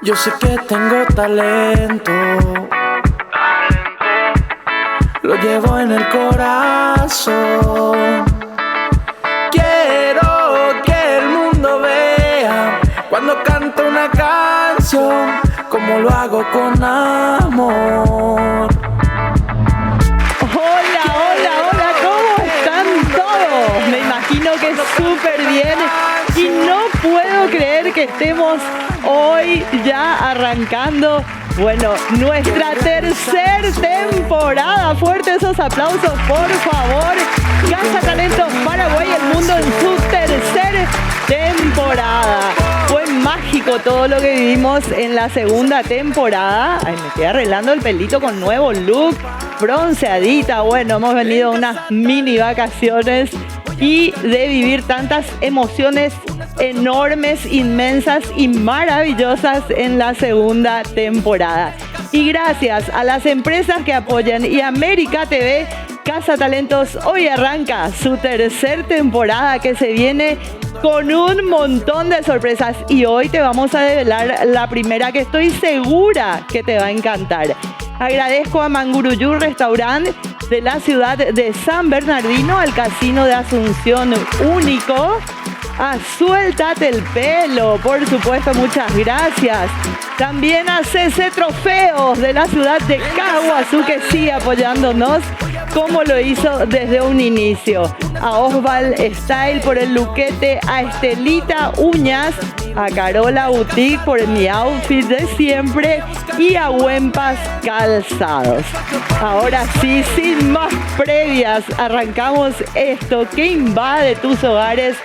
Yo sé que tengo talento, lo llevo en el corazón. Quiero que el mundo vea cuando canto una canción, como lo hago con amor. Hola, hola, hola, ¿cómo están todos? Me imagino que súper bien y no puedo creer que estemos hoy ya arrancando, bueno, nuestra tercera temporada. Fuerte esos aplausos, por favor. Casa Talentos Paraguay, el mundo en su tercera temporada. Fue mágico todo lo que vivimos en la segunda temporada. Ay, me estoy arreglando el pelito con nuevo look, bronceadita. Bueno, hemos venido a unas mini vacaciones y de vivir tantas emociones enormes, inmensas y maravillosas en la segunda temporada. Y gracias a las empresas que apoyan y América TV, Casa Talentos hoy arranca su tercera temporada que se viene con un montón de sorpresas. Y hoy te vamos a develar la primera que estoy segura que te va a encantar. Agradezco a Manguruyú Restaurant de la ciudad de San Bernardino, al Casino de Asunción Único, a Suéltate el Pelo, por supuesto, muchas gracias. También a CC Trofeos de la ciudad de Caguazú, que sigue apoyándonos como lo hizo desde un inicio. A Osval Style por el luquete, a Estelita Uñas, a Carola Boutique por mi outfit de siempre y a Huempas Calzados. Ahora sí, sin más previas, arrancamos esto que invade tus hogares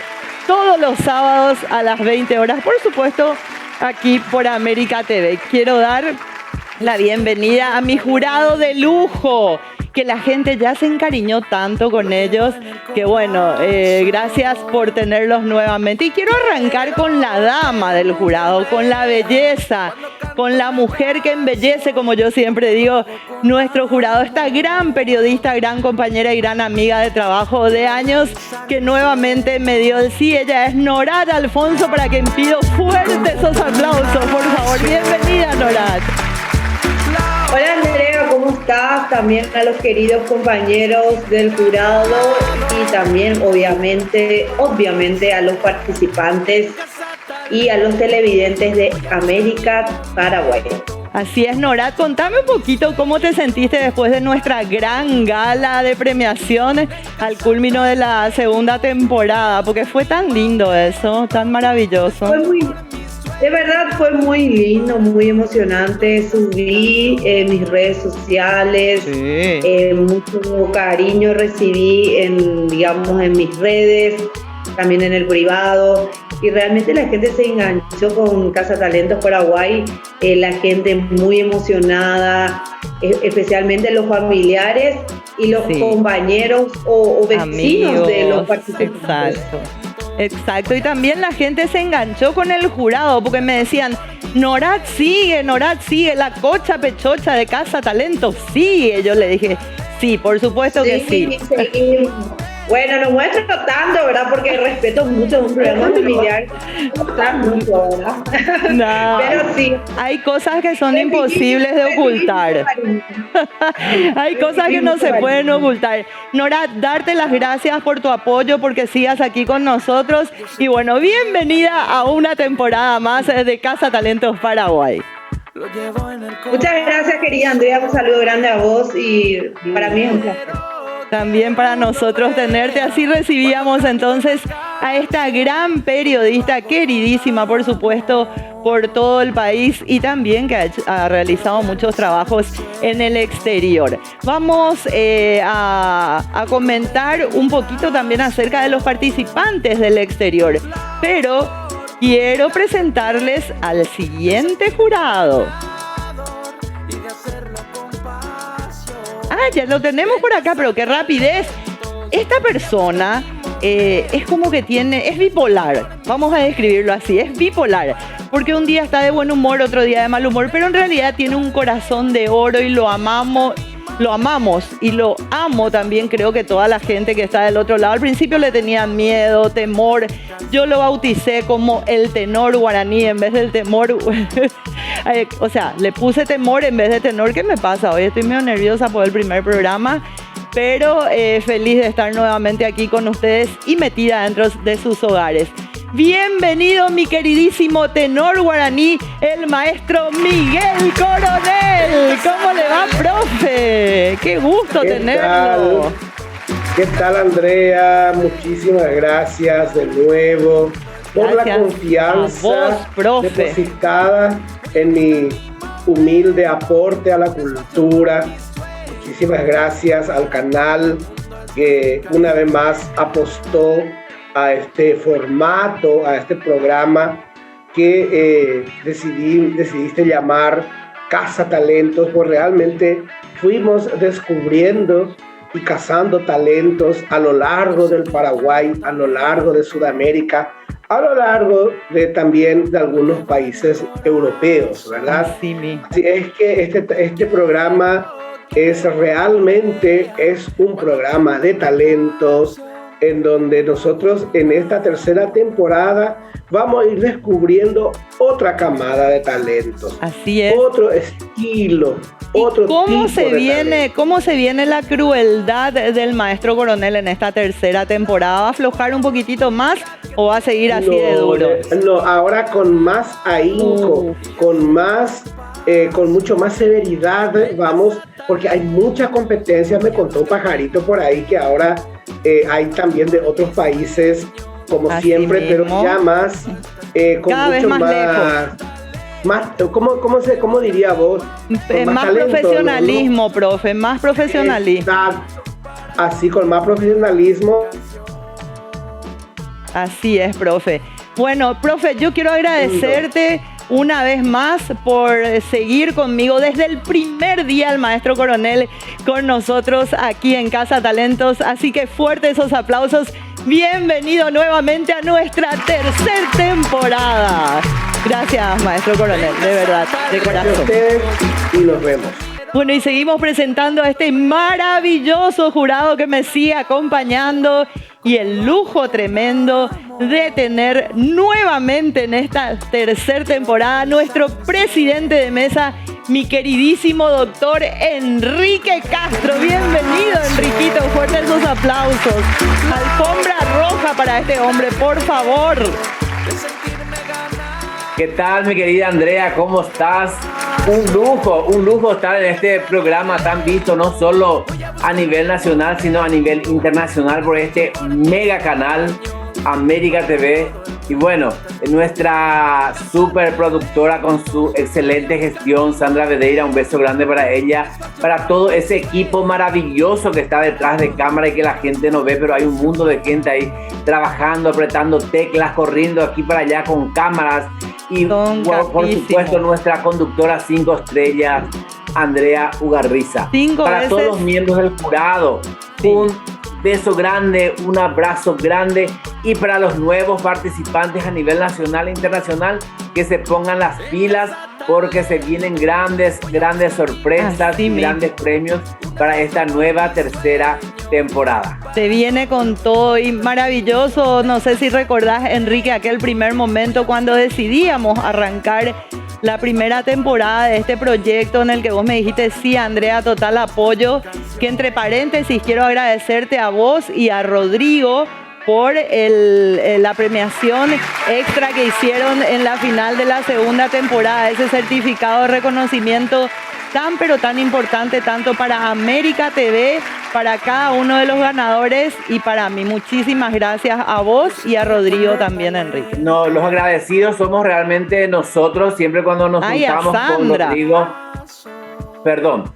todos los sábados a las 20 horas, por supuesto, aquí por América TV. Quiero dar la bienvenida a mi jurado de lujo, que la gente ya se encariñó tanto con ellos, que bueno, gracias por tenerlos nuevamente. Y quiero arrancar con la dama del jurado, con la belleza, con la mujer que embellece, como yo siempre digo, nuestro jurado, esta gran periodista, gran compañera y gran amiga de trabajo de años, que nuevamente me dio el sí. Ella es Norat Alfonso, para quien pido fuertes esos aplausos, por favor. Bienvenida, Norat. Hola Andrea, ¿cómo estás? También a los queridos compañeros del jurado y también obviamente a los participantes y a los televidentes de América Paraguay. Así es, Norat, contame un poquito cómo te sentiste después de nuestra gran gala de premiación al culmino de la segunda temporada, porque fue tan lindo eso, tan maravilloso. De verdad fue muy lindo, muy emocionante. Subí en mis redes sociales, sí. Mucho cariño recibí en mis redes, también en el privado. Y realmente la gente se enganchó con Casa Talentos Paraguay, la gente muy emocionada, especialmente los familiares y los compañeros o vecinos amigos de los participantes. Exacto, y también la gente se enganchó con el jurado porque me decían, Norat sigue, la cocha pechocha de Casa Talentos sigue. Yo le dije, sí, por supuesto que sí. Bueno, no muestro tanto, ¿verdad? Porque respeto mucho un programa familiar. Mucho, ¿verdad? No, pero sí. Hay cosas que son imposibles de ocultar. Hay cosas que no se pueden ocultar. Norat, darte las gracias por tu apoyo, porque sigas aquí con nosotros. Y bueno, bienvenida a una temporada más de Casa Talentos Paraguay. Muchas gracias, querida Andrea. Un saludo grande a vos y para mí es un placer. También para nosotros tenerte. Así recibíamos entonces a esta gran periodista, queridísima por supuesto por todo el país y también que ha realizado muchos trabajos en el exterior. Vamos a comentar un poquito también acerca de los participantes del exterior, pero quiero presentarles al siguiente jurado. Ya lo tenemos por acá, pero qué rapidez. Esta persona es como que es bipolar, vamos a describirlo así, es bipolar, porque un día está de buen humor, otro día de mal humor, pero en realidad tiene un corazón de oro y lo amamos lo amamos y lo amo también. Creo que toda la gente que está del otro lado, al principio le tenían miedo, temor. Yo lo bauticé como el tenor guaraní en vez del temor. O sea, le puse temor en vez de tenor. ¿Qué me pasa hoy? Estoy medio nerviosa por el primer programa, pero feliz de estar nuevamente aquí con ustedes y metida dentro de sus hogares. Bienvenido, mi queridísimo tenor guaraní, el maestro Miguel Coronel. ¿Cómo le va, profe? Qué gusto tenerlo. ¿Qué tal, Andrea? Muchísimas gracias de nuevo por la confianza depositada en mi humilde aporte a la cultura. Muchísimas gracias al canal que una vez más apostó a este formato, a este programa que decidiste llamar Casa Talentos, pues realmente fuimos descubriendo y cazando talentos a lo largo del Paraguay, a lo largo de Sudamérica, a lo largo también de algunos países europeos, ¿verdad? Así es que este programa realmente es un programa de talentos, en donde nosotros en esta tercera temporada vamos a ir descubriendo otra camada de talentos. Así es. Otro estilo, otro tipo ¿Cómo se viene la crueldad del maestro Coronel en esta tercera temporada? ¿Va a aflojar un poquitito más o va a seguir así de duro? No, ahora con más ahínco, con mucho más severidad vamos, porque hay mucha competencia. Me contó Pajarito por ahí que ahora hay también de otros países, como así siempre, mismo, pero ya más, con cada mucho vez más lejos. ¿Cómo diría vos? Más talento, profesionalismo, ¿no? Profe, más profesionalismo. Exacto. Así, con más profesionalismo. Así es, profe. Bueno, profe, yo quiero agradecerte una vez más por seguir conmigo desde el primer día, el maestro Coronel con nosotros aquí en Casa Talentos. Así que fuertes esos aplausos. Bienvenido nuevamente a nuestra tercera temporada. Gracias, maestro Coronel, de verdad, de corazón. Gracias a ustedes y nos vemos. Bueno, y seguimos presentando a este maravilloso jurado que me sigue acompañando y el lujo tremendo de tener nuevamente en esta tercera temporada nuestro presidente de mesa, mi queridísimo doctor Enrique Castro. Bienvenido, Enriquito, fuertes esos aplausos. Alfombra roja para este hombre, por favor. ¿Qué tal, mi querida Andrea? ¿Cómo estás? Un lujo estar en este programa tan visto, no solo a nivel nacional, sino a nivel internacional por este mega canal, América TV. Y bueno, nuestra super productora con su excelente gestión, Sandra Vedeira, un beso grande para ella, para todo ese equipo maravilloso que está detrás de cámara y que la gente no ve, pero hay un mundo de gente ahí trabajando, apretando teclas, corriendo aquí para allá con cámaras. Y por supuesto nuestra conductora 5 estrellas, Andrea Ugarriza. Para todos los miembros del jurado, un beso grande, un abrazo grande, y para los nuevos participantes a nivel nacional e internacional, que se pongan las pilas porque se vienen grandes sorpresas y grandes premios para esta nueva tercera temporada. Se viene con todo y maravilloso. No sé si recordás, Enrique, aquel primer momento cuando decidíamos arrancar la primera temporada de este proyecto en el que vos me dijiste, sí, Andrea, total apoyo, que entre paréntesis quiero agradecerte a vos y a Rodrigo por la premiación extra que hicieron en la final de la segunda temporada, ese certificado de reconocimiento tan importante, tanto para América TV, para cada uno de los ganadores y para mí. Muchísimas gracias a vos y a Rodrigo también, Enrique. No, los agradecidos somos realmente nosotros, siempre cuando nos juntamos con Rodrigo.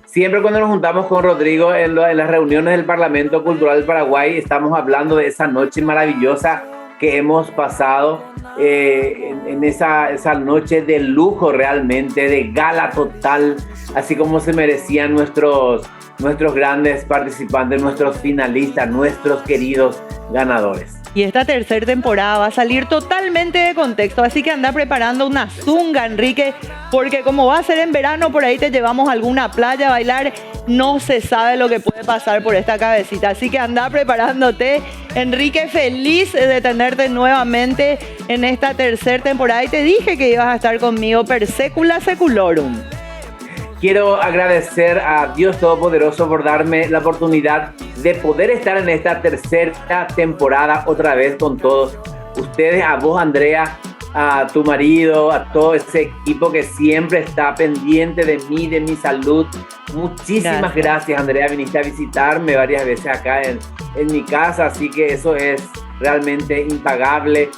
Siempre cuando nos juntamos con Rodrigo en las reuniones del Parlamento Cultural del Paraguay, estamos hablando de esa noche maravillosa que hemos pasado, en esa noche de lujo realmente, de gala total, así como se merecían nuestros grandes participantes, nuestros finalistas, nuestros queridos ganadores. Y esta tercera temporada va a salir totalmente de contexto, así que anda preparando una zunga, Enrique, porque como va a ser en verano, por ahí te llevamos a alguna playa a bailar no se sabe lo que puede pasar por esta cabecita. Así que anda preparándote. Enrique, feliz de tenerte nuevamente en esta tercera temporada y te dije que ibas a estar conmigo per secula seculorum. Quiero agradecer a Dios Todopoderoso por darme la oportunidad de poder estar en esta tercera temporada otra vez con todos ustedes, a vos, Andrea, a tu marido, a todo ese equipo que siempre está pendiente de mí, de mi salud. Muchísimas gracias, Andrea. Viniste a visitarme varias veces acá en mi casa, así que eso es realmente impagable.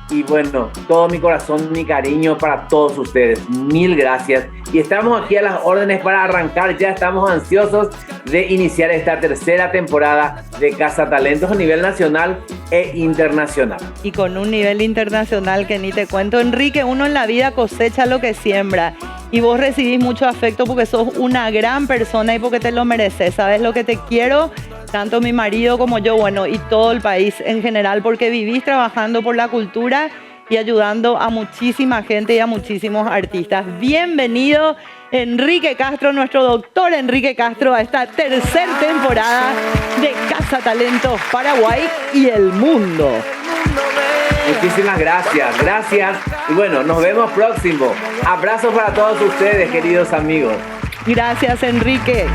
Y bueno, todo mi corazón, mi cariño para todos ustedes. Mil gracias. Y estamos aquí a las órdenes para arrancar. Ya estamos ansiosos de iniciar esta tercera temporada de Casa Talentos a nivel nacional e internacional. Y con un nivel internacional que ni te cuento, Enrique. Uno en la vida cosecha lo que siembra. Y vos recibís mucho afecto porque sos una gran persona y porque te lo mereces. ¿Sabes lo que te quiero? Tanto mi marido como yo, bueno, y todo el país en general, porque vivís trabajando por la cultura y ayudando a muchísima gente y a muchísimos artistas. Bienvenido, Enrique Castro, nuestro doctor Enrique Castro, a esta tercera temporada de Casa Talentos Paraguay y el mundo. Muchísimas gracias, gracias. Y bueno, nos vemos próximo. Abrazos para todos ustedes, queridos amigos. Gracias, Enrique.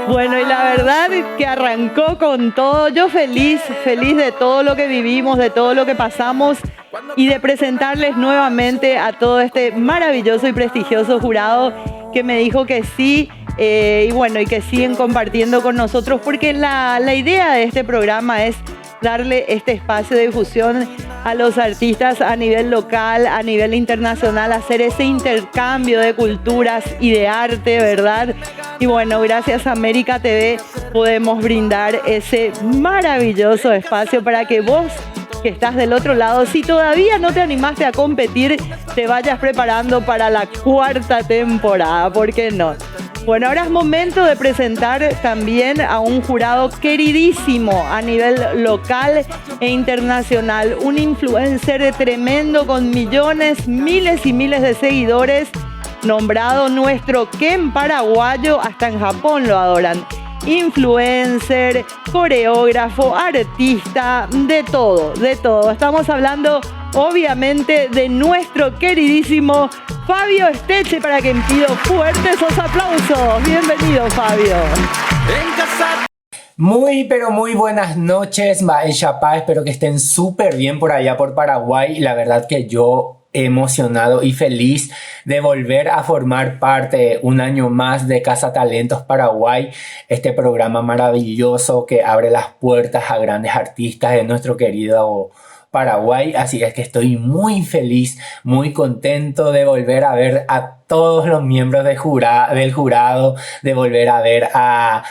Bueno, y la verdad es que arrancó con todo. Yo feliz de todo lo que vivimos, de todo lo que pasamos y de presentarles nuevamente a todo este maravilloso y prestigioso jurado que me dijo que sí. Y bueno, y que siguen compartiendo con nosotros, porque la idea de este programa es darle este espacio de difusión a los artistas a nivel local, a nivel internacional, hacer ese intercambio de culturas y de arte, ¿verdad? Y bueno, gracias a América TV podemos brindar ese maravilloso espacio para que vos, que estás del otro lado, si todavía no te animaste a competir, te vayas preparando para la cuarta temporada, ¿por qué no? Bueno, ahora es momento de presentar también a un jurado queridísimo a nivel local e internacional, un influencer tremendo con millones, miles y miles de seguidores, nombrado nuestro Ken paraguayo, hasta en Japón lo adoran. Influencer, coreógrafo, artista, de todo, de todo. Estamos hablando obviamente de nuestro queridísimo Fabio Esteche, para quien pido fuertes esos aplausos. Bienvenido, Fabio. Muy, pero muy buenas noches, Mael Chapá. Espero que estén súper bien por allá por Paraguay. La verdad que yo emocionado y feliz de volver a formar parte un año más de Casa Talentos Paraguay, este programa maravilloso que abre las puertas a grandes artistas de nuestro querido Paraguay. Así es que estoy muy feliz, muy contento de volver a ver a todos los miembros del jurado, de volver a ver a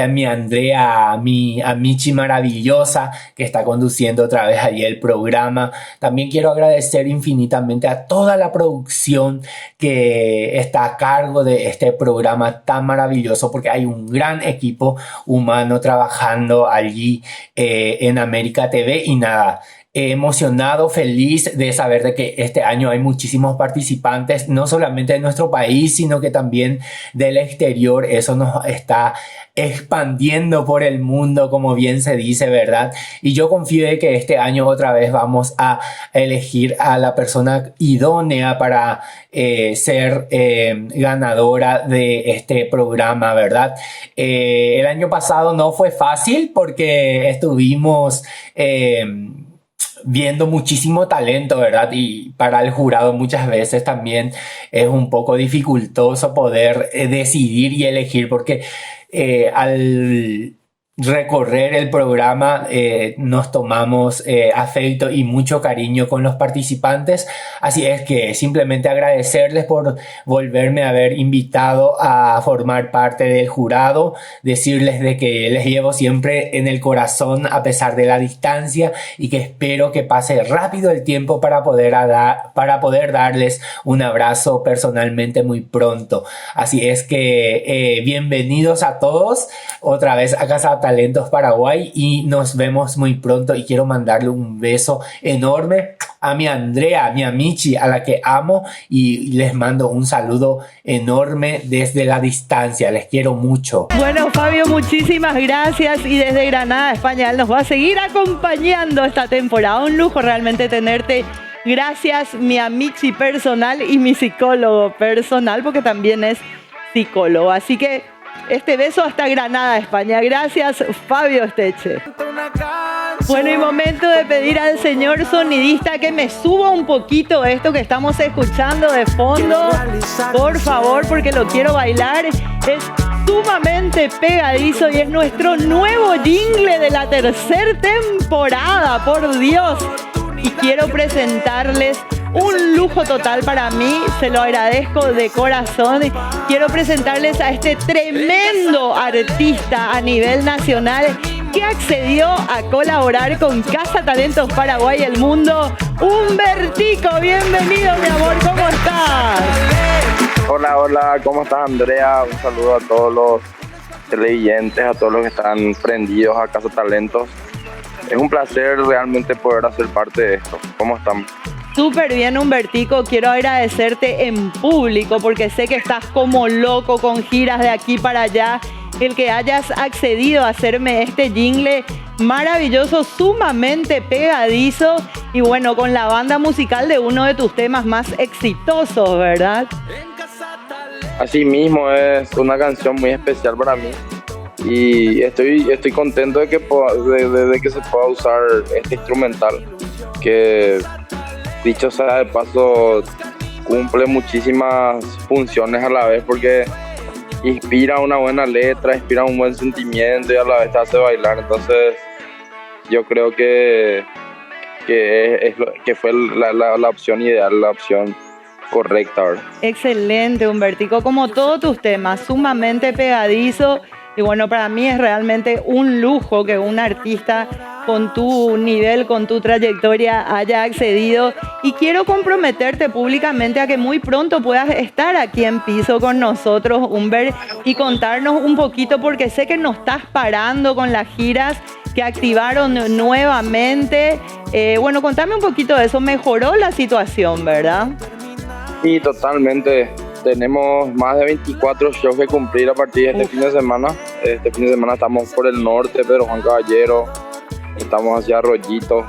mi Andrea, a Michi maravillosa, que está conduciendo otra vez allí el programa. También quiero agradecer infinitamente a toda la producción que está a cargo de este programa tan maravilloso, porque hay un gran equipo humano trabajando allí en América TV. Y nada, emocionado, feliz de saber de que este año hay muchísimos participantes, no solamente de nuestro país, sino que también del exterior. Eso nos está expandiendo por el mundo, como bien se dice, ¿verdad? Y yo confío de que este año otra vez vamos a elegir a la persona idónea para ser ganadora de este programa, ¿verdad? El año pasado no fue fácil porque estuvimos viendo muchísimo talento, ¿verdad? Y para el jurado muchas veces también es un poco dificultoso poder decidir y elegir, porque al recorrer el programa nos tomamos afecto y mucho cariño con los participantes. Así es que simplemente agradecerles por volverme a haber invitado a formar parte del jurado, decirles de que les llevo siempre en el corazón a pesar de la distancia, y que espero que pase rápido el tiempo para poder darles un abrazo personalmente muy pronto. Así es que bienvenidos a todos otra vez a Casa Talentos Paraguay y nos vemos muy pronto, y quiero mandarle un beso enorme a mi Andrea, a mi Amici, a la que amo, y les mando un saludo enorme desde la distancia. Les quiero mucho. Bueno, Fabio, muchísimas gracias, y desde Granada, España, él nos va a seguir acompañando esta temporada. Un lujo realmente tenerte. Gracias, mi Amici personal y mi psicólogo personal, porque también es psicólogo. Así que este beso hasta Granada, España. Gracias, Fabio Esteche. Bueno, y momento de pedir al señor sonidista que me suba un poquito esto que estamos escuchando de fondo, por favor, porque lo quiero bailar. Es sumamente pegadizo y es nuestro nuevo jingle de la tercera temporada, por Dios. Y quiero presentarles un lujo total para mí, se lo agradezco de corazón. Quiero presentarles a este tremendo artista a nivel nacional que accedió a colaborar con Casa Talentos Paraguay y el Mundo. Humbertico, bienvenido, mi amor, ¿cómo estás? Hola, hola, ¿cómo estás, Andrea? Un saludo a todos los televidentes, a todos los que están prendidos a Casa Talentos. Es un placer realmente poder hacer parte de esto. ¿Cómo están? Súper bien, Humbertico. Quiero agradecerte en público porque sé que estás como loco con giras de aquí para allá. El que hayas accedido a hacerme este jingle maravilloso, sumamente pegadizo y bueno, con la banda musical de uno de tus temas más exitosos, ¿verdad? Así mismo, es una canción muy especial para mí y estoy contento de que se pueda usar este instrumental que, dicho sea de paso, cumple muchísimas funciones a la vez porque inspira una buena letra, inspira un buen sentimiento y a la vez te hace bailar. Entonces yo creo que fue la opción ideal, la opción correcta, ¿verdad? Excelente, Humbertico, como todos tus temas, sumamente pegadizo. Y bueno, para mí es realmente un lujo que un artista con tu nivel, con tu trayectoria haya accedido. Y quiero comprometerte públicamente a que muy pronto puedas estar aquí en piso con nosotros, Humber, y contarnos un poquito, porque sé que no estás parando con las giras que activaron nuevamente. Bueno, contame un poquito de eso. Mejoró la situación, ¿verdad? Sí, totalmente. Tenemos más de 24 shows que cumplir a partir de este fin de semana. Este fin de semana estamos por el norte, Pedro Juan Caballero, estamos hacia Arroyito.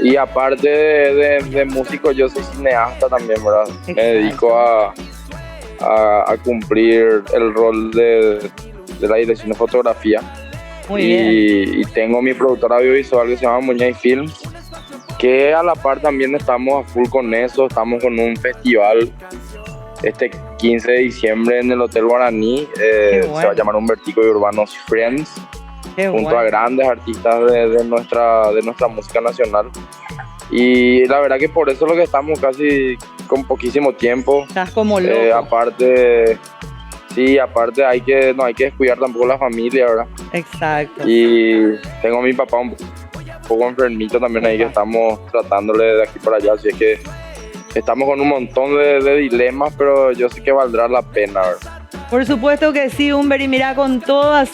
Y aparte de músico, yo soy cineasta también, ¿verdad? Exacto. Me dedico a cumplir el rol de la dirección de fotografía. Muy bien. Y tengo mi productora audiovisual que se llama Muñay Films, que a la par también estamos a full con eso. Estamos con un festival este 15 de diciembre en el Hotel Guaraní. Bueno. Se va a llamar Humbertico y Urbanos Friends. Junto a grandes artistas de nuestra música nacional. Y la verdad que por eso es lo que estamos casi con poquísimo tiempo. Estás como loco. Aparte hay que descuidar tampoco la familia, ¿verdad? Exacto. Y tengo a mi papá un poco enfermito también ahí, que estamos tratándole de aquí para allá, así es que estamos con un montón de dilemas, pero yo sé que valdrá la pena, ¿verdad? Por supuesto que sí, Humber, y mira, con todas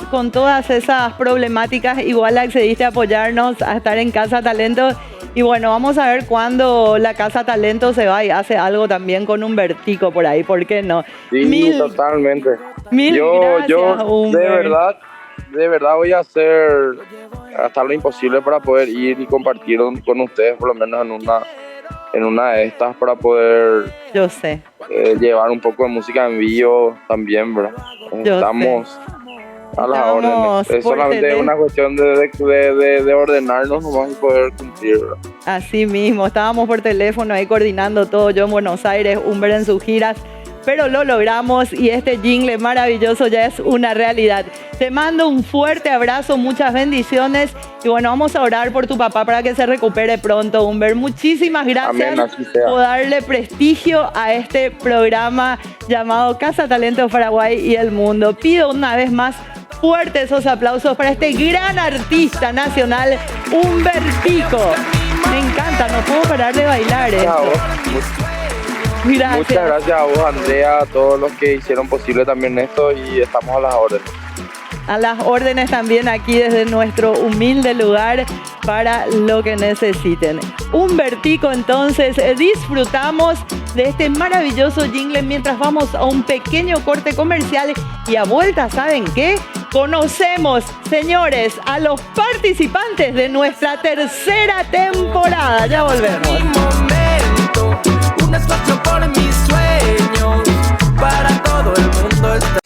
esas problemáticas igual accediste a apoyarnos, a estar en Casa Talentos. Y bueno, vamos a ver cuándo la Casa Talentos se va y hace algo también con Humbertico por ahí, ¿por qué no? Sí, totalmente. Gracias, yo de verdad voy a hacer hasta lo imposible para poder ir y compartir con ustedes, por lo menos en una de estas, para poder, yo sé, llevar un poco de música en vivo también, ¿verdad? Estamos a las órdenes. Es solamente una cuestión de ordenarnos, nos vamos a poder cumplir, ¿verdad? Así mismo, estábamos por teléfono ahí coordinando todo, yo en Buenos Aires, Humber en sus giras, pero lo logramos y este jingle maravilloso ya es una realidad. Te mando un fuerte abrazo, muchas bendiciones y bueno, vamos a orar por tu papá para que se recupere pronto, Humber. Muchísimas gracias. Amén, por darle prestigio a este programa llamado Casa Talentos Paraguay y el Mundo. Pido una vez más fuertes esos aplausos para este gran artista nacional, Humbertico. Me encanta, no puedo parar de bailar esto. Gracias. Muchas gracias a vos, Andrea, a todos los que hicieron posible también esto y estamos a las órdenes. a las órdenes también aquí desde nuestro humilde lugar para lo que necesiten. Humbertico, entonces disfrutamos de este maravilloso jingle mientras vamos a un pequeño corte comercial y a vuelta, ¿saben qué? Conocemos, señores, a los participantes de nuestra tercera temporada. Ya volvemos. Un espacio por mis sueños, para todo el mundo está.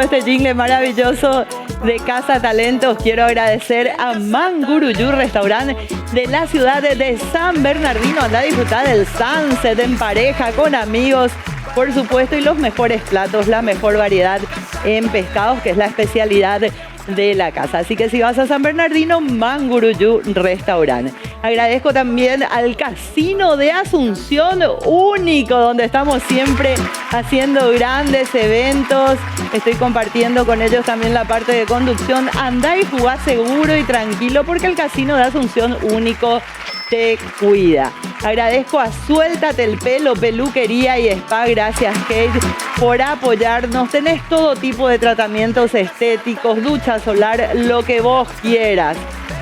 Este jingle maravilloso de Casa Talentos. Quiero agradecer a Manguruyú Restaurante de la ciudad de San Bernardino. Anda a disfrutar del sunset en pareja, con amigos, por supuesto, y los mejores platos, la mejor variedad en pescados, que es la especialidad de la casa. Así que si vas a San Bernardino, Manguruyú Restaurante. Agradezco también al Casino de Asunción, único, donde estamos siempre haciendo grandes eventos. Estoy compartiendo con ellos también la parte de conducción. Andá y jugá seguro y tranquilo, porque el Casino de Asunción, único, te cuida. Agradezco a Suéltate el Pelo, peluquería y spa. Gracias, Kate, por apoyarnos. Tenés todo tipo de tratamientos estéticos, ducha solar, lo que vos quieras.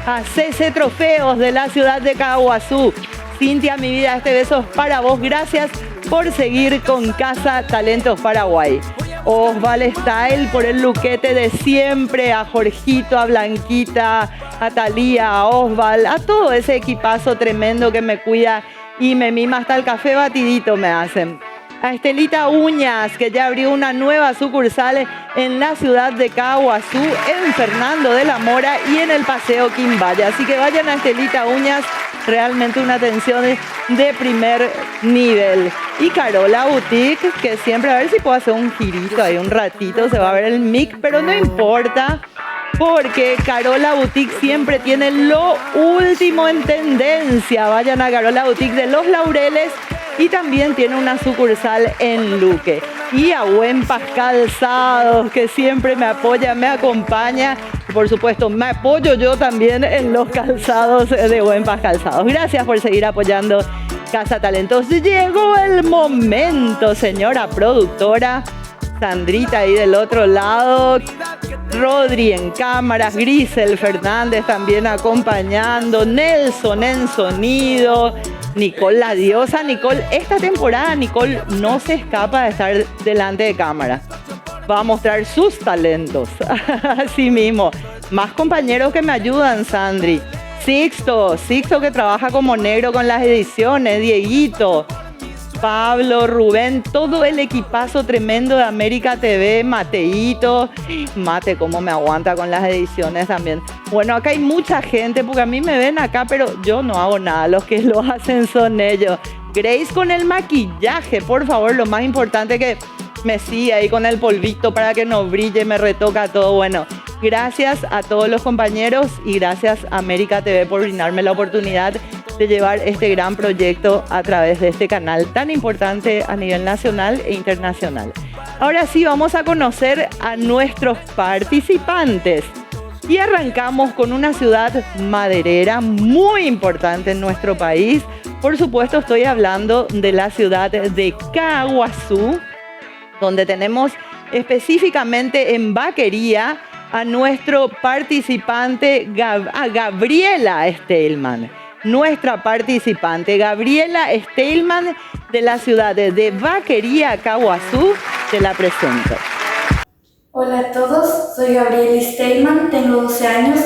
A CC Trofeos de la ciudad de Caguazú. Cintia, mi vida, este beso es para vos. Gracias por seguir con Casa Talentos Paraguay. Osval Style por el luquete de siempre, a Jorgito, a Blanquita, a Talía, a Osval, a todo ese equipazo tremendo que me cuida y me mima, hasta el café batidito me hacen. A Estelita Uñas, que ya abrió una nueva sucursal en la ciudad de Caguazú, en Fernando de la Mora y en el Paseo Quimbaya. Así que vayan a Estelita Uñas, realmente una atención de primer nivel. Y Carola Boutique, que siempre, a ver si puedo hacer un girito ahí un ratito, se va a ver el mic, pero no importa, porque Carola Boutique siempre tiene lo último en tendencia. Vayan a Carola Boutique de Los Laureles, y también tiene una sucursal en Luque. Y a Huempas Calzados, que siempre me apoya, me acompaña. Y por supuesto, me apoyo yo también en los calzados de Huempas Calzados. Gracias por seguir apoyando Casa Talentos. Llegó el momento, señora productora. Sandrita ahí del otro lado, Rodri en cámaras, Grisel Fernández también acompañando, Nelson en sonido, Nicole la diosa. Nicole, esta temporada Nicole no se escapa de estar delante de cámara. Va a mostrar sus talentos, así mismo. Más compañeros que me ayudan, Sandri. Sixto que trabaja como negro con las ediciones, Dieguito, Pablo, Rubén, todo el equipazo tremendo de América TV, Mateito, Mate, cómo me aguanta con las ediciones también. Bueno, acá hay mucha gente, porque a mí me ven acá, pero yo no hago nada, los que lo hacen son ellos. Grace con el maquillaje, por favor, lo más importante que me sigue ahí con el polvito para que no brille, me retoca todo. Bueno, gracias a todos los compañeros y gracias a América TV por brindarme la oportunidad de llevar este gran proyecto a través de este canal tan importante a nivel nacional e internacional. Ahora sí, vamos a conocer a nuestros participantes y arrancamos con una ciudad maderera muy importante en nuestro país. Por supuesto, estoy hablando de la ciudad de Caguazú, donde tenemos específicamente en Vaquería a nuestro participante, a Gabriela Steilman. Nuestra participante, Gabriela Steilman, de la ciudad de Vaquería, Caguazú, te la presento. Hola a todos, soy Gabriela Steilman, tengo 12 años,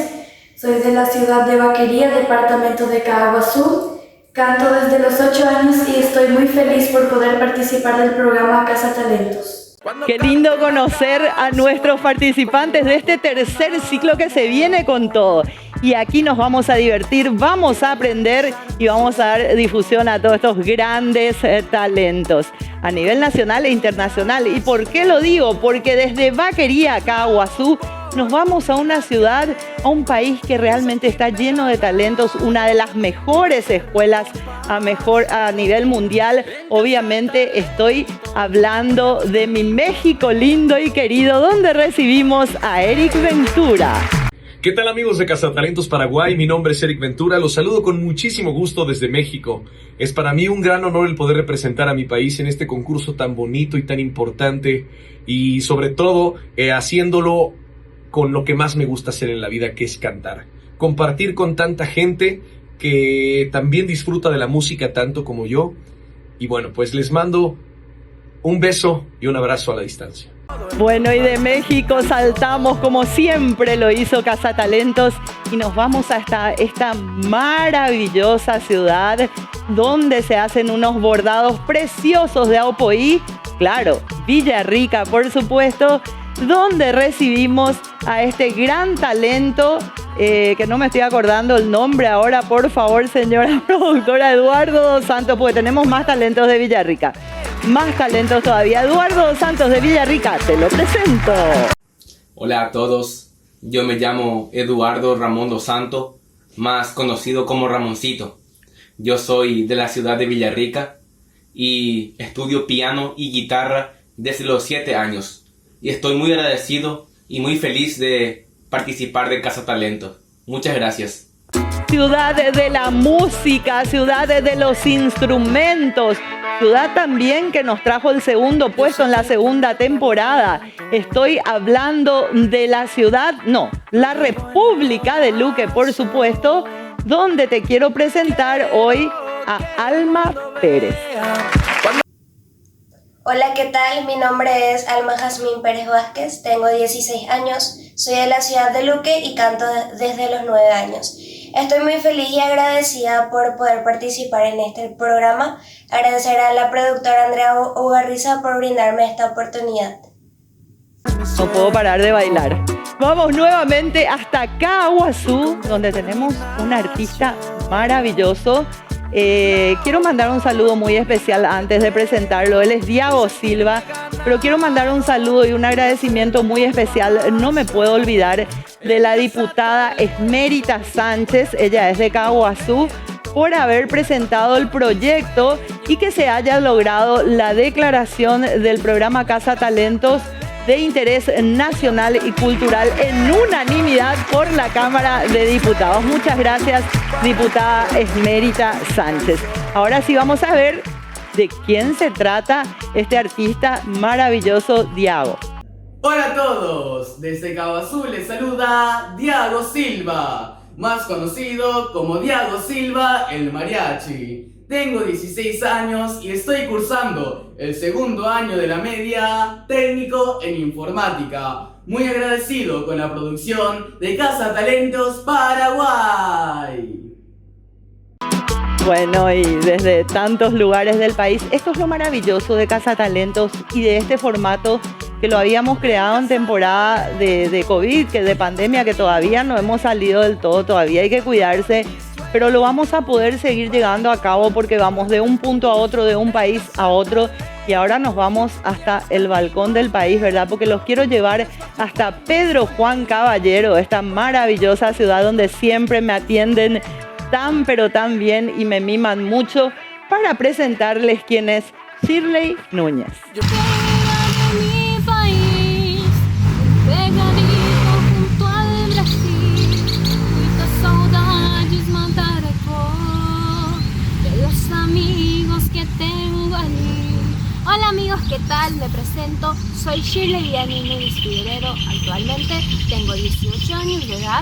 soy de la ciudad de Vaquería, departamento de Caguazú. Canto desde los 8 años y estoy muy feliz por poder participar del programa Casa Talentos. Qué lindo conocer a nuestros participantes de este tercer ciclo que se viene con todo. Y aquí nos vamos a divertir, vamos a aprender y vamos a dar difusión a todos estos grandes talentos a nivel nacional e internacional. ¿Y por qué lo digo? Porque desde Vaquería a Caguazú nos vamos a una ciudad, a un país que realmente está lleno de talentos, una de las mejores escuelas a nivel mundial. Obviamente estoy hablando de mi México lindo y querido, donde recibimos a Eric Ventura. ¿Qué tal, amigos de Casa Talentos Paraguay? Mi nombre es Eric Ventura, los saludo con muchísimo gusto desde México. Es para mí un gran honor el poder representar a mi país en este concurso tan bonito y tan importante, y sobre todo haciéndolo con lo que más me gusta hacer en la vida, que es cantar. Compartir con tanta gente que también disfruta de la música tanto como yo. Y bueno, pues les mando un beso y un abrazo a la distancia. Bueno, y de México saltamos como siempre lo hizo Casa Talentos y nos vamos hasta esta maravillosa ciudad donde se hacen unos bordados preciosos de Aopoí. Claro, Villarrica, por supuesto, donde recibimos a este gran talento, que no me estoy acordando el nombre ahora, por favor, señora productora, Eduardo Dos Santos, porque tenemos más talentos de Villarrica. Más talentos todavía. Eduardo Dos Santos de Villarrica, te lo presento. Hola a todos, Yo me llamo Eduardo Ramón dos Santos, más conocido como Ramoncito. Yo soy de la ciudad de Villarrica y estudio piano y guitarra desde los 7 años. Y estoy muy agradecido y muy feliz de participar de Casa Talentos. Muchas gracias. Ciudad de la música, ciudad de los instrumentos, ciudad también que nos trajo el segundo puesto en la segunda temporada. Estoy hablando de la ciudad, no, la República de Luque, por supuesto, donde te quiero presentar hoy a Alma Pérez. Hola, ¿qué tal? Mi nombre es Alma Jazmín Pérez Vázquez, tengo 16 años, soy de la ciudad de Luque y canto desde los 9 años. Estoy muy feliz y agradecida por poder participar en este programa. Agradecer a la productora Andrea Ugarriza por brindarme esta oportunidad. No puedo parar de bailar. Vamos nuevamente hasta Caaguazú, donde tenemos un artista maravilloso. Quiero mandar un saludo muy especial antes de presentarlo. Él es Diago Silva, pero quiero mandar un saludo y un agradecimiento muy especial. No me puedo olvidar de la diputada Esmérita Sánchez, ella es de Caaguazú, por haber presentado el proyecto y que se haya logrado la declaración del programa Casa Talentos de interés nacional y cultural en unanimidad por la Cámara de Diputados. Muchas gracias, diputada Esmérita Sánchez. Ahora sí vamos a ver de quién se trata este artista maravilloso, Diago. Hola a todos, desde Caaguazú les saluda Diago Silva, más conocido como Diago Silva el Mariachi. Tengo 16 años y estoy cursando el segundo año de la media técnico en informática. Muy agradecido con la producción de Casa Talentos Paraguay. Bueno, y desde tantos lugares del país, esto es lo maravilloso de Casa Talentos y de este formato que lo habíamos creado en temporada de COVID, que de pandemia, que todavía no hemos salido del todo, todavía hay que cuidarse, pero lo vamos a poder seguir llegando a cabo porque vamos de un punto a otro, de un país a otro, y ahora nos vamos hasta el balcón del país, ¿verdad? Porque los quiero llevar hasta Pedro Juan Caballero, esta maravillosa ciudad donde siempre me atienden tan pero tan bien y me miman mucho, para presentarles quién es Shirley Núñez. Hola amigos, ¿qué tal? Me presento, soy Shirley Diana Núñez Figueredo, actualmente tengo 18 años de edad,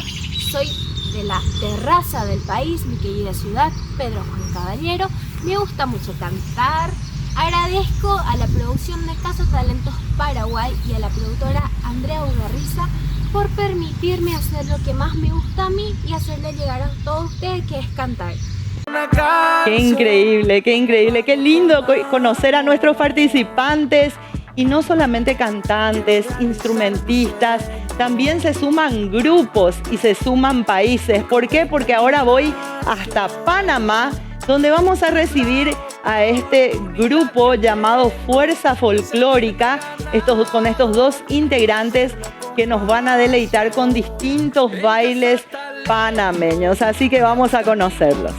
soy de la terraza del país, mi querida ciudad, Pedro Juan Caballero, me gusta mucho cantar, agradezco a la producción de Casa Talentos Paraguay y a la productora Andrea Ugarriza por permitirme hacer lo que más me gusta a mí y hacerle llegar a todos ustedes, que es cantar. Qué increíble, qué lindo conocer a nuestros participantes y no solamente cantantes, instrumentistas, también se suman grupos y se suman países. ¿Por qué? Porque ahora voy hasta Panamá, donde vamos a recibir a este grupo llamado Fuerza Folclórica, con estos dos integrantes que nos van a deleitar con distintos bailes panameños. Así que vamos a conocerlos.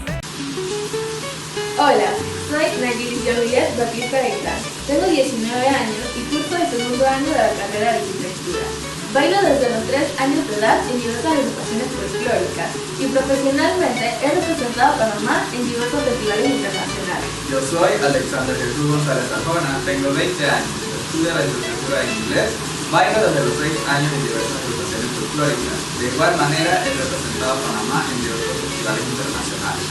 Hola, soy Nayeli Jordias Batista de Clan. Tengo 19 años y curso el segundo año de la carrera de arquitectura. Bailo desde los 3 años de edad en diversas agrupaciones folclóricas y profesionalmente he representado a Panamá en diversos festivales internacionales. Yo soy Alexander Jesús González Arjona, tengo 20 años, estudio la licenciatura en inglés, bailo desde los 6 años en diversas agrupaciones folclóricas. De igual manera he representado a Panamá en diversos festivales internacionales.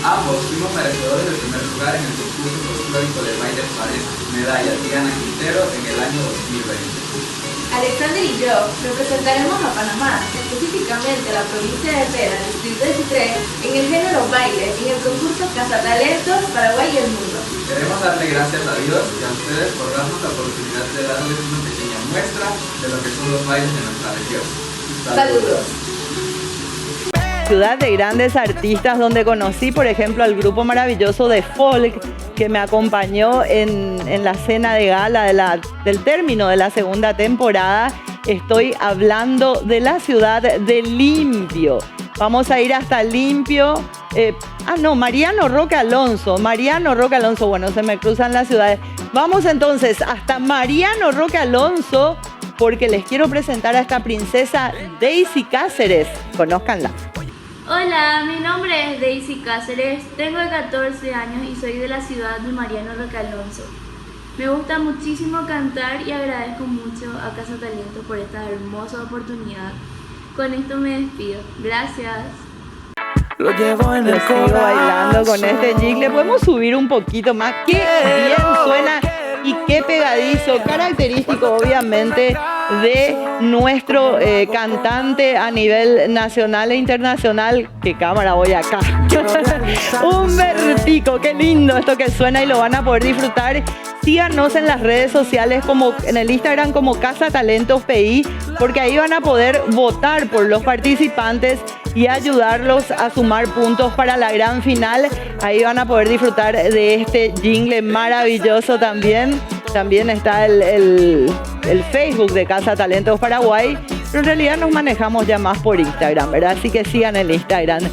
Ambos fuimos merecedores del primer lugar en el concurso folclórico de baile pareja, medalla Diana Quintero, en el año 2020. Alexander y yo representaremos a Panamá, específicamente a la provincia de Herrera, distrito de Chitré, en el género baile, en el concurso Casa Talentos Paraguay y el Mundo. Queremos darle gracias a Dios y a ustedes por darnos la oportunidad de darles una pequeña muestra de lo que son los bailes de nuestra región. Saludos. Ciudad de grandes artistas, donde conocí, por ejemplo, al grupo maravilloso de folk que me acompañó en la cena de gala del término de la segunda temporada, Estoy hablando de la ciudad de Limpio. Vamos a ir hasta Limpio. Mariano Roque Alonso. Bueno, se me cruzan las ciudades. Vamos entonces hasta Mariano Roque Alonso porque les quiero presentar a esta princesa Daisy Cáceres. Conózcanla. Hola, mi nombre es Daisy Cáceres, tengo 14 años y soy de la ciudad de Mariano Roque Alonso. Me gusta muchísimo cantar y agradezco mucho a Casa Talentos por esta hermosa oportunidad. Con esto me despido. Gracias. Lo llevo en el corazón. Sigo bailando con este jingle. ¿Podemos subir un poquito más? ¡Qué bien suena! Y qué pegadizo, característico obviamente de nuestro cantante a nivel nacional e internacional. ¿Qué cámara voy acá? Humbertico, qué lindo esto que suena y lo van a poder disfrutar. Síganos en las redes sociales, como en el Instagram como Casa Talentos PI, porque ahí van a poder votar por los participantes y ayudarlos a sumar puntos para la gran final. Ahí van a poder disfrutar de este jingle maravilloso también. También está el Facebook de Casa Talentos Paraguay, pero en realidad nos manejamos ya más por Instagram, ¿verdad? Así que sigan el Instagram.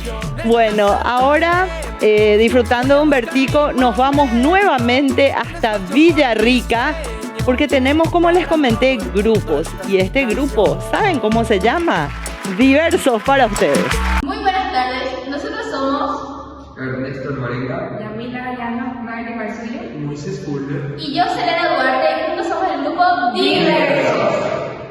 Bueno, ahora disfrutando de Humbertico, nos vamos nuevamente hasta Villarrica, porque tenemos, como les comenté, grupos. Y este grupo, ¿saben cómo se llama? Diversos para ustedes. Muy buenas tardes, nosotros somos Ernesto Morenga, Yamila Gallano, Magri Marcillo, Moisés Fuller y yo, Selena Duarte, y juntos somos el grupo Diversos.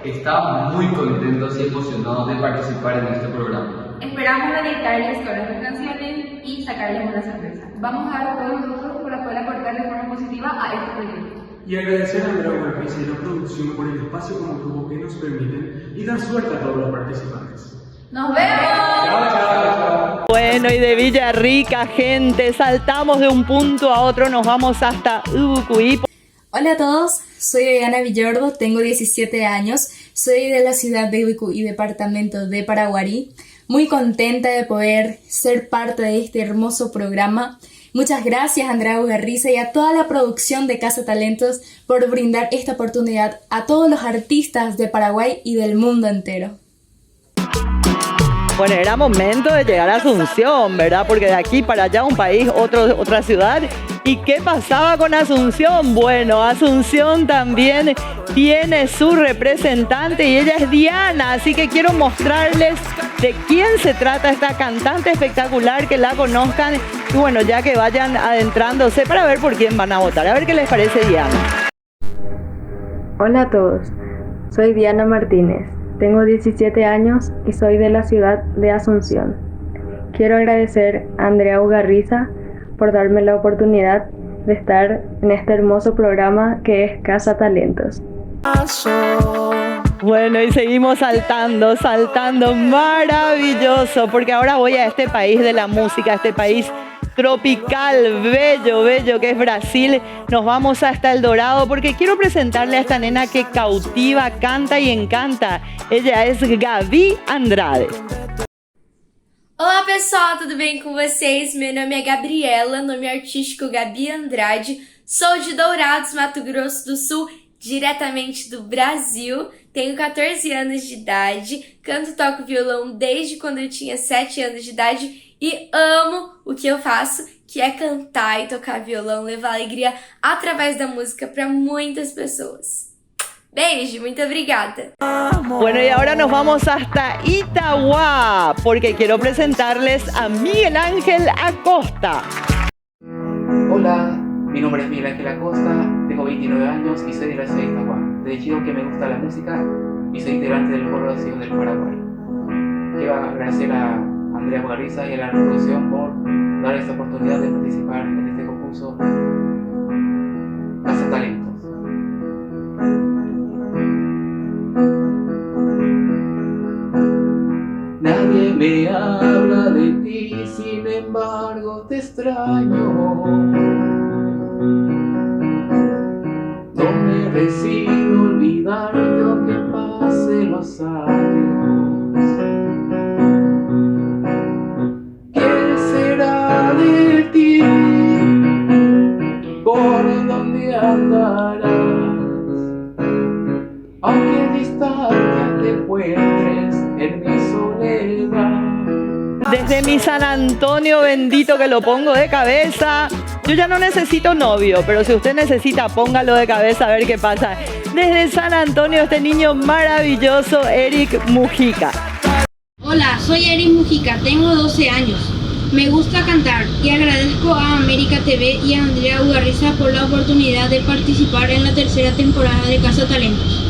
Estamos muy contentos y emocionados de participar en este programa. Esperamos deleitarles con las canciones y sacarles una sorpresa. Vamos a dar a todos nosotros por poder aportar de forma positiva a este proyecto. Y agradecer a Andrea Huerpiza y la producción por el espacio como grupo que nos permiten y dar suerte a todos los participantes. ¡Nos vemos! Chao. Bueno, y de Villarrica, gente, saltamos de un punto a otro, nos vamos hasta Ubucuí. Hola a todos, soy Diana Villordo, tengo 17 años, soy de la ciudad de Ubucuí, departamento de Paraguarí. Muy contenta de poder ser parte de este hermoso programa. Muchas gracias a Andrea Ugarriza y a toda la producción de Casa Talentos por brindar esta oportunidad a todos los artistas de Paraguay y del mundo entero. Bueno, era momento de llegar a Asunción, ¿verdad? Porque de aquí para allá un país, otra ciudad. ¿Y qué pasaba con Asunción? Bueno, Asunción también tiene su representante y ella es Diana, así que quiero mostrarles de quién se trata esta cantante espectacular, que la conozcan y bueno, ya que vayan adentrándose para ver por quién van a votar. A ver qué les parece Diana. Hola a todos, soy Diana Martínez, tengo 17 años y soy de la ciudad de Asunción. Quiero agradecer a Andrea Ugarriza por darme la oportunidad de estar en este hermoso programa que es Casa Talentos. Bueno, y seguimos saltando, maravilloso, porque ahora voy a este país de la música, este país tropical, bello, que es Brasil. Nos vamos hasta El Dorado, porque quiero presentarle a esta nena que cautiva, canta y encanta. Ella es Gabi Andrade. Olá pessoal, tudo bem com vocês? Meu nome é Gabriela, nome artístico Gabi Andrade, sou de Dourados, Mato Grosso do Sul, diretamente do Brasil, tenho 14 anos de idade, canto e toco violão desde quando eu tinha 7 anos de idade e amo o que eu faço, que é cantar e tocar violão, levar alegria através da música para muitas pessoas. Beijo, muito obrigada. Bueno, y ahora nos vamos hasta Itagua, porque quiero presentarles a Miguel Ángel Acosta. Hola, mi nombre es Miguel Ángel Acosta, tengo 29 años y soy de la ciudad de Itagua. Te digo que me gusta la música y soy integrante del Coro de Nación del Paraguay. Quiero agradecer a Andrea Ugarriza y a la producción por dar esta oportunidad de participar en este concurso Casa Talentos. Nadie me habla de ti, sin embargo te extraño. No me resigno a olvidarte aunque pasen los años. ¿Qué será de ti? ¿Por dónde andarás? Aunque distante encuentres en mi soledad. Desde mi San Antonio bendito que lo pongo de cabeza. Yo ya no necesito novio, pero si usted necesita, póngalo de cabeza a ver qué pasa. Desde San Antonio, este niño maravilloso, Eric Mujica. Hola, soy Eric Mujica, tengo 12 años. Me gusta cantar y agradezco a América TV y a Andrea Ugarriza por la oportunidad de participar en la tercera temporada de Casa Talentos.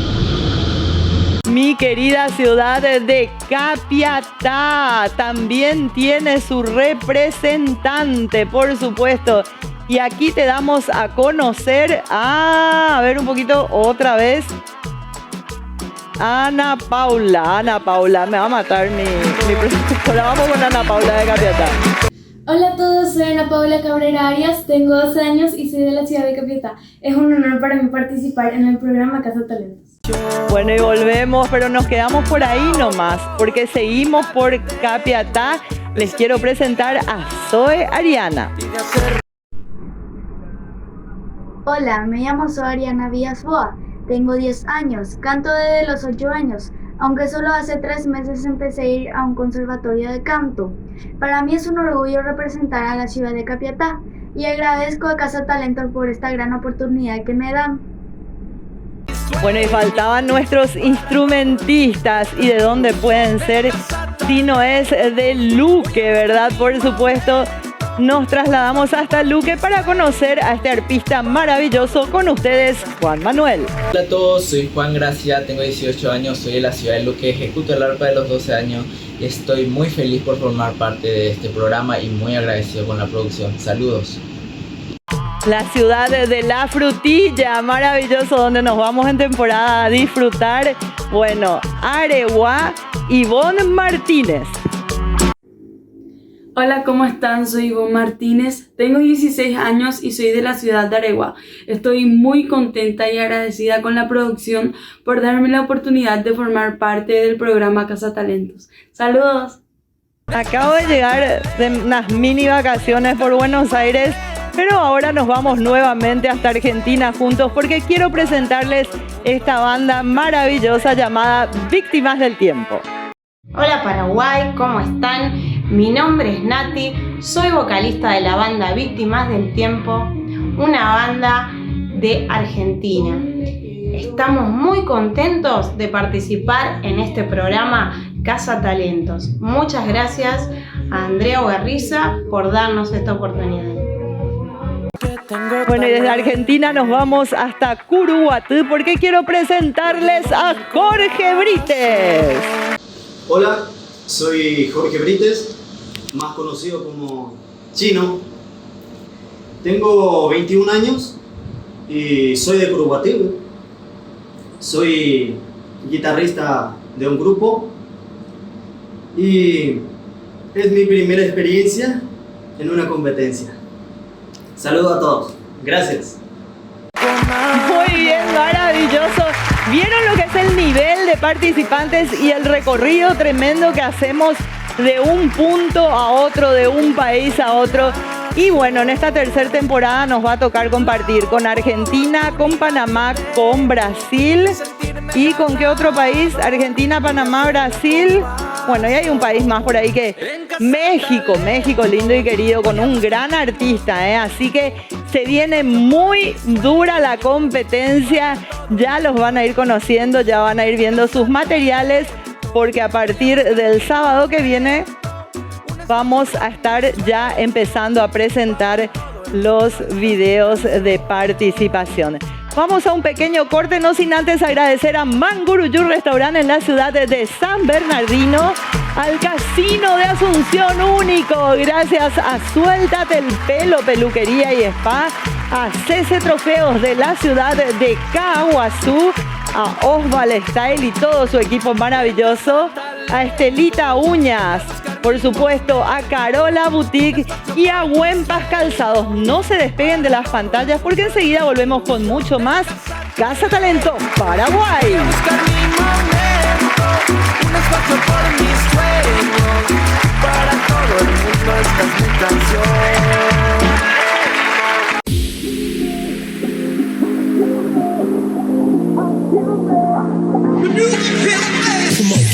Mi querida ciudad de Capiatá también tiene su representante, por supuesto. Y aquí te damos a conocer a ver un poquito otra vez. Ana Paula, me va a matar mi profesora. Vamos con Ana Paula de Capiatá. Hola a todos, soy Ana Paula Cabrera Arias, tengo 12 años y soy de la ciudad de Capiatá. Es un honor para mí participar en el programa Casa Talentos. Bueno, y volvemos, pero nos quedamos por ahí nomás, porque seguimos por Capiatá. Les quiero presentar a Zoe Ariana. Hola, me llamo Zoe Ariana Villasboa, tengo 10 años, canto desde los 8 años, aunque solo hace 3 meses empecé a ir a un conservatorio de canto. Para mí es un orgullo representar a la ciudad de Capiatá y agradezco a Casa Talentos por esta gran oportunidad que me dan. Bueno, y faltaban nuestros instrumentistas. ¿Y de dónde pueden ser si no es de Luque, verdad? Por supuesto, nos trasladamos hasta Luque para conocer a este arpista maravilloso. Con ustedes, Juan Manuel. Hola a todos, soy Juan Gracia, tengo 18 años, soy de la ciudad de Luque, ejecuto el arpa de los 12 años y estoy muy feliz por formar parte de este programa y muy agradecido con la producción. Saludos. La ciudad de la frutilla, maravilloso, donde nos vamos en temporada a disfrutar. Bueno, Areguá, Ivonne Martínez. Hola, ¿cómo están? Soy Ivonne Martínez, tengo 16 años y soy de la ciudad de Areguá. Estoy muy contenta y agradecida con la producción por darme la oportunidad de formar parte del programa Casa Talentos. ¡Saludos! Acabo de llegar de unas mini vacaciones por Buenos Aires, pero ahora nos vamos nuevamente hasta Argentina juntos porque quiero presentarles esta banda maravillosa llamada Víctimas del Tiempo. Hola Paraguay, ¿cómo están? Mi nombre es Nati, soy vocalista de la banda Víctimas del Tiempo, una banda de Argentina. Estamos muy contentos de participar en este programa Casa Talentos. Muchas gracias a Andrea Ugarriza por darnos esta oportunidad. Bueno, y desde Argentina nos vamos hasta Curuguatú porque quiero presentarles a Jorge Brites. Hola, soy Jorge Brites, más conocido como Chino. Tengo 21 años y soy de Curuguatú. Soy guitarrista de un grupo y es mi primera experiencia en una competencia. Saludos a todos. Gracias. Muy bien, maravilloso. ¿Vieron lo que es el nivel de participantes y el recorrido tremendo que hacemos de un punto a otro, de un país a otro? Y bueno, en esta tercera temporada nos va a tocar compartir con Argentina, con Panamá, con Brasil. ¿Y con qué otro país? Argentina, Panamá, Brasil. Bueno, y hay un país más por ahí que México, lindo y querido, con un gran artista, Así que se viene muy dura la competencia. Ya los van a ir conociendo, ya van a ir viendo sus materiales, porque a partir del sábado que viene vamos a estar ya empezando a presentar los videos de participación. Vamos a un pequeño corte, no sin antes agradecer a Manguruyú Restaurante en la ciudad de San Bernardino, al Casino de Asunción Único, gracias a Suéltate el Pelo, Peluquería y Spa, a CC Trofeos de la ciudad de Caaguazú, a Osval Style y todo su equipo maravilloso, a Estelita Uñas, por supuesto a Carola Boutique y a Huempas Calzados. No se despeguen de las pantallas porque enseguida volvemos con mucho más Casa Talento Paraguay. Para todo el mundo esta es mi canción. The music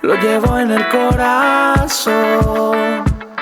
Lo llevo en el corazón.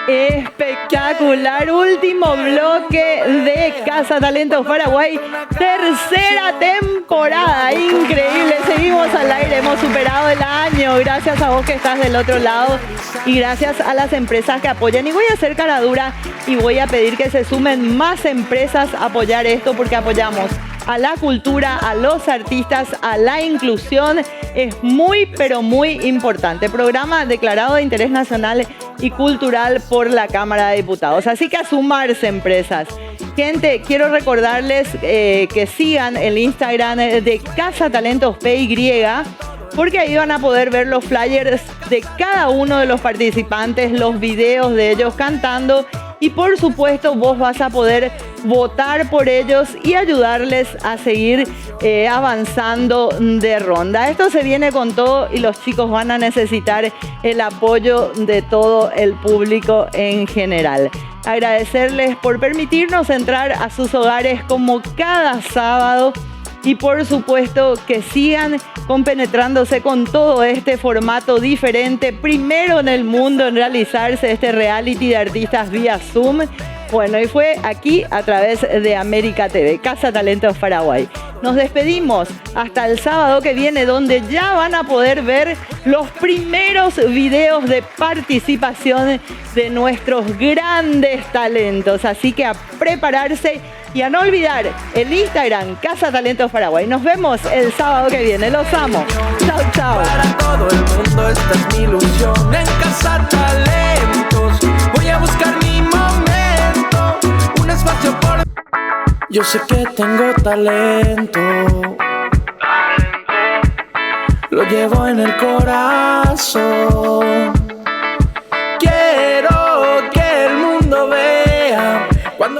Espectacular, último bloque de Casa Talentos Paraguay, tercera temporada, increíble, seguimos al aire, hemos superado el año, gracias a vos que estás del otro lado y gracias a las empresas que apoyan. Y voy a hacer cara dura y voy a pedir que se sumen más empresas a apoyar esto, porque apoyamos a la cultura, a los artistas, a la inclusión. Es muy, pero muy importante. Programa declarado de interés nacional y cultural por la Cámara de Diputados. Así que a sumarse, empresas. Gente, quiero recordarles que sigan el Instagram de Casa Talentos PY, porque ahí van a poder ver los flyers de cada uno de los participantes, los videos de ellos cantando. Y por supuesto vos vas a poder votar por ellos y ayudarles a seguir avanzando de ronda. Esto se viene con todo y los chicos van a necesitar el apoyo de todo el público en general. Agradecerles por permitirnos entrar a sus hogares como cada sábado y por supuesto que sigan compenetrándose con todo este formato diferente, primero en el mundo en realizarse este reality de artistas vía Zoom. Bueno, y fue aquí a través de América TV, Casa Talentos Paraguay. Nos despedimos hasta el sábado que viene, donde ya van a poder ver los primeros videos de participación de nuestros grandes talentos. Así que a prepararse y a no olvidar el Instagram Casa Talentos Paraguay. Nos vemos el sábado que viene. Los amo. Chao, chao. Para todo el mundo esta es mi ilusión. En Casa Talentos voy a buscar mi momento. Un espacio por... Yo sé que tengo talento. Lo llevo en el corazón.